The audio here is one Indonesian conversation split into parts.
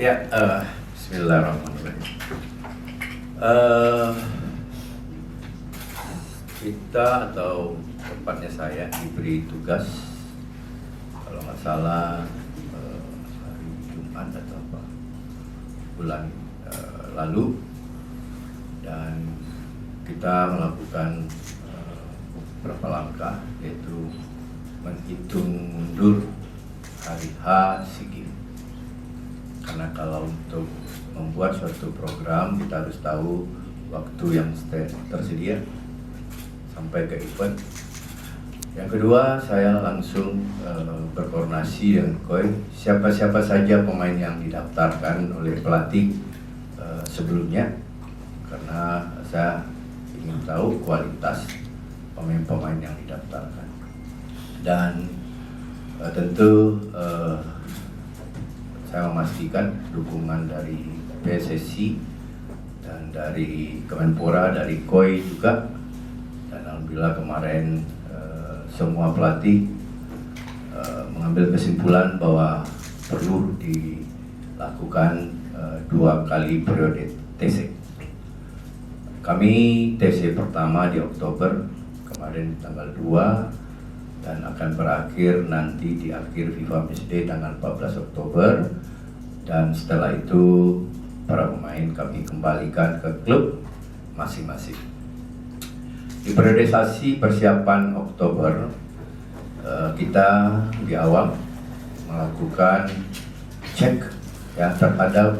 Ya, Bismillahirrahmanirrahim. Eh, kita atau tepatnya saya diberi tugas, kalau nggak salah hari Jumat atau apa bulan lalu, dan kita melakukan beberapa langkah, yaitu menghitung mundur hari H SEA Games. Karena kalau untuk membuat suatu program kita harus tahu waktu yang tersedia sampai ke event. Yang kedua, saya langsung berkoordinasi dengan KOI siapa-siapa saja pemain yang didaftarkan oleh pelatih sebelumnya, karena saya ingin tahu kualitas pemain-pemain yang didaftarkan. Dan tentu saya memastikan dukungan dari PSSI dan dari Kemenpora, dari KOI juga. Dan alhamdulillah kemarin semua pelatih mengambil kesimpulan bahwa perlu dilakukan 2 kali periode TC. Kami TC pertama di Oktober kemarin tanggal 2 dan akan berakhir nanti di akhir FIFA Matchday tanggal 14 Oktober. Dan setelah itu para pemain kami kembalikan ke klub masing-masing. Di periodisasi persiapan Oktober, kita di awal melakukan cek ya terhadap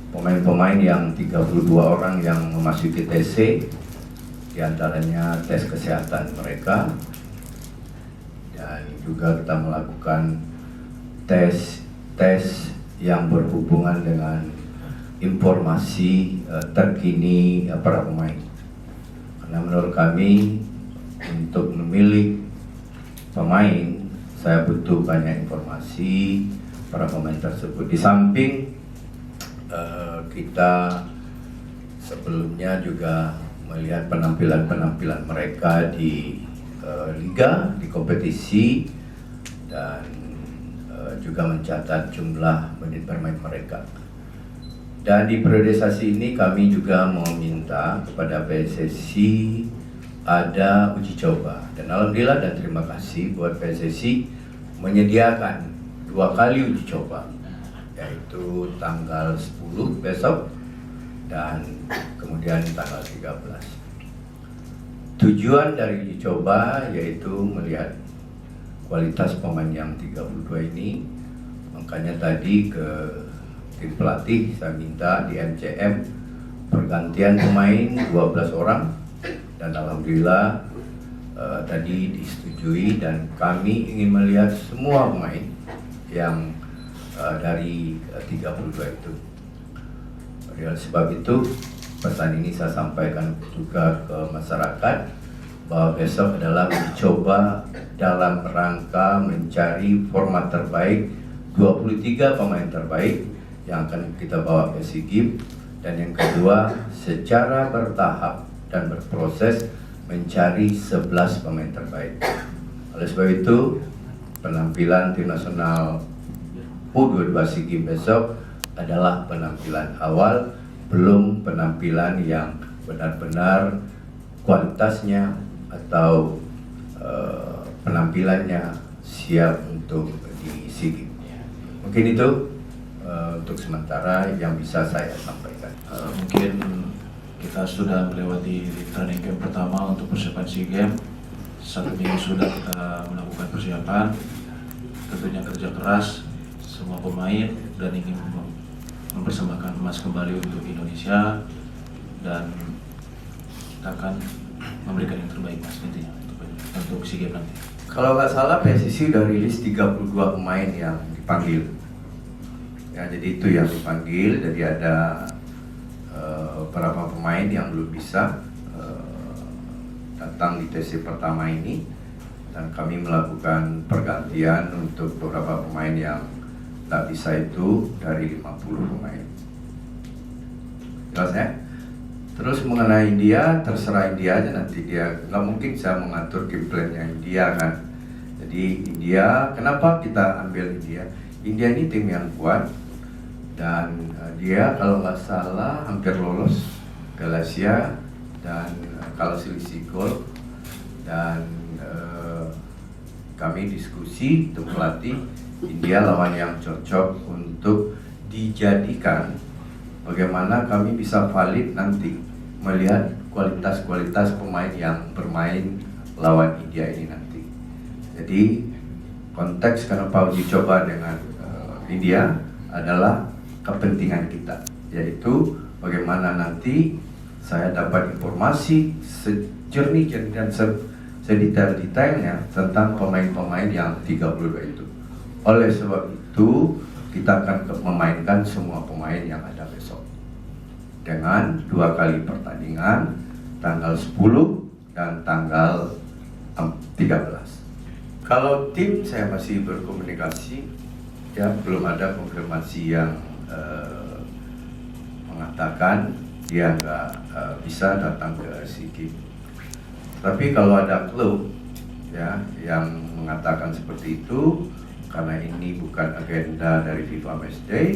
pemain-pemain yang 32 orang yang memasuki TC, diantaranya tes kesehatan mereka, dan juga kita melakukan tes yang berhubungan dengan informasi terkini para pemain. Karena menurut kami untuk memilih pemain, saya butuh banyak informasi para pemain tersebut. Di samping kita sebelumnya juga melihat penampilan mereka di liga, di kompetisi, dan juga mencatat jumlah menit bermain mereka. Dan di periodisasi ini kami juga meminta kepada PSSI ada uji coba. Dan alhamdulillah dan terima kasih buat PSSI menyediakan 2 kali uji coba, yaitu tanggal 10 besok dan kemudian tanggal 13. Tujuan dari uji coba yaitu melihat kualitas pemain yang 32 ini. Makanya tadi ke tim pelatih saya minta di MCM pergantian pemain 12 orang, dan alhamdulillah tadi disetujui, dan kami ingin melihat semua pemain yang dari 32 itu. Oleh sebab itu pesan ini saya sampaikan juga ke masyarakat bahwa besok adalah mencoba dalam rangka mencari format terbaik, 23 pemain terbaik yang akan kita bawa ke SEA Games. Dan yang kedua, secara bertahap dan berproses mencari 11 pemain terbaik. Oleh sebab itu, penampilan tim nasional U22 SEA Games besok adalah penampilan awal, belum penampilan yang benar-benar kualitasnya atau penampilannya siap untuk di SEA Games. Mungkin itu untuk sementara yang bisa saya sampaikan. Mungkin kita sudah melewati training camp pertama untuk persiapan SEA Games. 1 minggu sudah kita melakukan persiapan, tentunya kerja keras semua pemain dan ingin mempersembahkan emas kembali untuk Indonesia, dan kita akan memberikan yang terbaik mas intinya untuk SEA Games nanti. Kalau nggak salah PSSI sudah rilis 32 pemain yang dipanggil. Ya, jadi itu yang dipanggil. Jadi ada beberapa pemain yang belum bisa datang di TC pertama ini, dan kami melakukan pergantian untuk beberapa pemain yang tak bisa itu dari 50 pemain. Jelas ya? Terus mengenai India, terserah India aja nanti, dia nggak mungkin saya mengatur game plan-nya India kan. Jadi India, kenapa kita ambil India? India ini tim yang kuat, dan dia kalau nggak salah hampir lolos Piala Asia dan kalah selisih gol. Dan kami diskusi untuk melatih India lawan yang cocok untuk dijadikan bagaimana kami bisa valid nanti melihat kualitas-kualitas pemain yang bermain lawan India ini nanti. Jadi konteks kenapa uji coba dengan India adalah kepentingan kita, yaitu bagaimana nanti saya dapat informasi sejernih dan sedetail-detailnya tentang pemain-pemain yang 32 itu. Oleh sebab itu kita akan memainkan semua pemain yang ada besok dengan 2 kali pertandingan, tanggal 10 dan tanggal 13. Kalau tim saya masih berkomunikasi, ya belum ada konfirmasi yang mengatakan dia nggak bisa datang ke SEA Games. Tapi kalau ada klub ya yang mengatakan seperti itu, karena ini bukan agenda dari FIFA Matchday,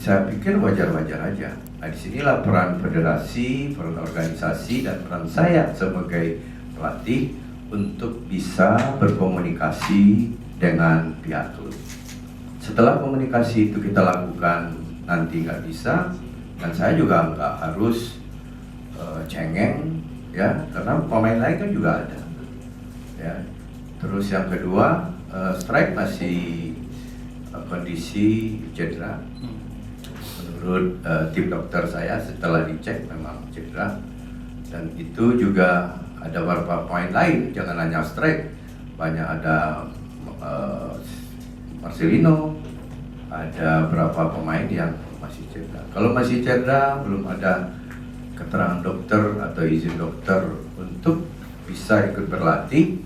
saya pikir wajar-wajar aja. Nah, disinilah peran federasi, peran organisasi, dan peran saya sebagai pelatih untuk bisa berkomunikasi dengan pihak klub. Setelah komunikasi itu kita lakukan nanti nggak bisa, dan saya juga nggak harus cengeng, ya, karena pemain lain kan juga ada. Ya. Terus yang kedua, strike masih kondisi cedera. Menurut tim dokter saya setelah dicek memang cedera, dan itu juga ada beberapa pemain lain, jangan hanya strike, banyak ada Marcelino, ada beberapa pemain yang masih cedera. Kalau masih cedera, belum ada keterangan dokter atau izin dokter untuk bisa ikut berlatih,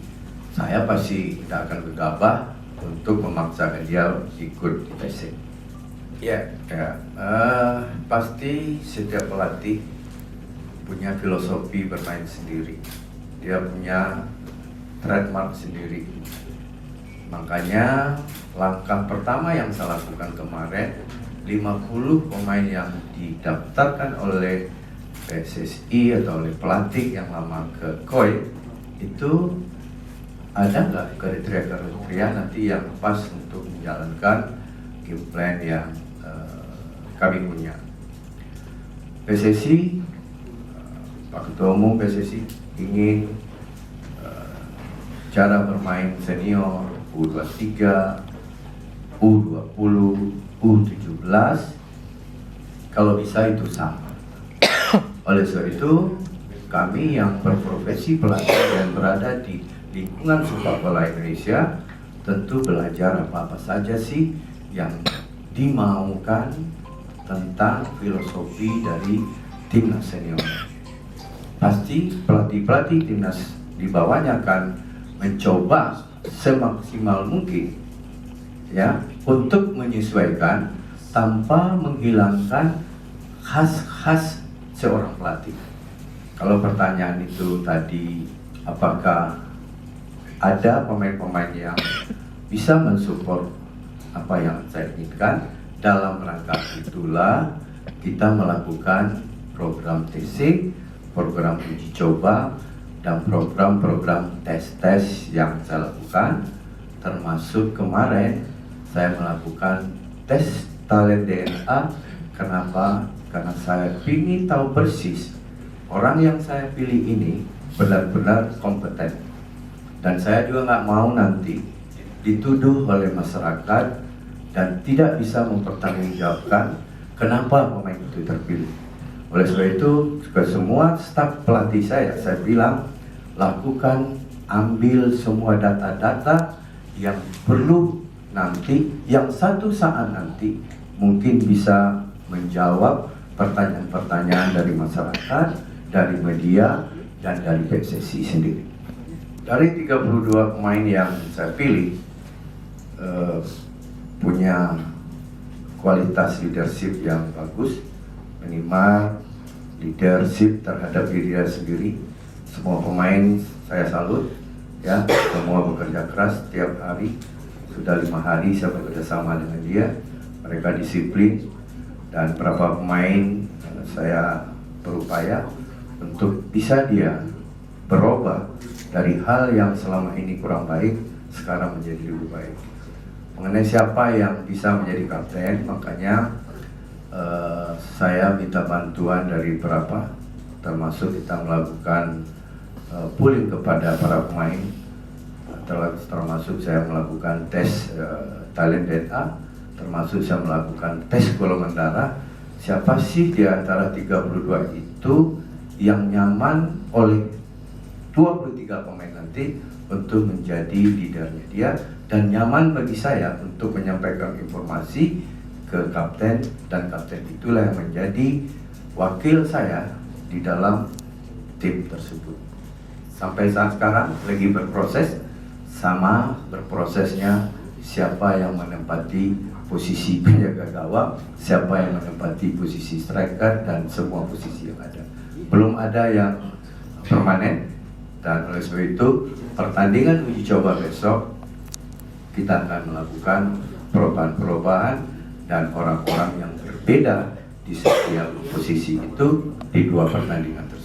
saya pasti tidak akan gegabah untuk memaksakan dia ikut tes. Pasti setiap pelatih punya filosofi bermain sendiri, dia punya trademark sendiri. Makanya langkah pertama yang saya lakukan kemarin, 50 pemain yang didaftarkan oleh PSSI atau oleh pelatih yang lama ke KOI, itu ada nggak kriteria nanti yang pas untuk menjalankan game plan yang kami punya. PSSI, Pak Ketua Umum PSSI ingin cara bermain senior U23, U20, U17 kalau bisa itu sama. Oleh sebab itu kami yang berprofesi pelatih dan berada di lingkungan sepak bola Indonesia tentu belajar apa-apa saja sih yang dimaukan tentang filosofi dari timnas senior. Pasti pelatih-pelatih timnas di bawahnya akan mencoba semaksimal mungkin ya untuk menyesuaikan tanpa menghilangkan khas-khas seorang pelatih. Kalau pertanyaan itu tadi, apakah ada pemain-pemain yang bisa mensupport apa yang saya inginkan, dalam rangka itulah kita melakukan program TC, program uji coba, dan program-program tes-tes yang saya lakukan, termasuk kemarin saya melakukan tes talent DNA. Kenapa? Karena saya ingin tahu persis orang yang saya pilih ini benar-benar kompeten. Dan saya juga nggak mau nanti dituduh oleh masyarakat dan tidak bisa mempertanggungjawabkan kenapa pemain itu terpilih. Oleh sebab itu, ke semua staf pelatih saya bilang, lakukan, ambil semua data-data yang perlu nanti, yang satu saat nanti mungkin bisa menjawab pertanyaan-pertanyaan dari masyarakat, dari media, dan dari PSSI sendiri. Dari 32 pemain yang saya pilih, punya kualitas leadership yang bagus, minimal leadership terhadap diri dia sendiri. Semua pemain saya salut, ya, semua bekerja keras setiap hari. Sudah 5 hari saya bekerja sama dengan dia. Mereka disiplin, dan beberapa pemain saya berupaya untuk bisa dia berubah dari hal yang selama ini kurang baik sekarang menjadi lebih baik. Mengenai siapa yang bisa menjadi kapten, makanya saya minta bantuan dari beberapa, termasuk kita melakukan pooling kepada para pemain, termasuk saya melakukan tes talent DNA, termasuk saya melakukan tes golongan darah. Siapa sih di antara 32 itu yang nyaman oleh 23 pemain nanti untuk menjadi leadernya dia, dan nyaman bagi saya untuk menyampaikan informasi ke kapten, dan kapten itulah yang menjadi wakil saya di dalam tim tersebut. Sampai saat sekarang lagi berproses, sama berprosesnya siapa yang menempati posisi penjaga gawang, siapa yang menempati posisi striker, dan semua posisi yang ada. Belum ada yang permanen, dan oleh sebab itu pertandingan uji coba besok kita akan melakukan perubahan-perubahan dan orang-orang yang berbeda di setiap posisi itu di 2 pertandingan tersebut.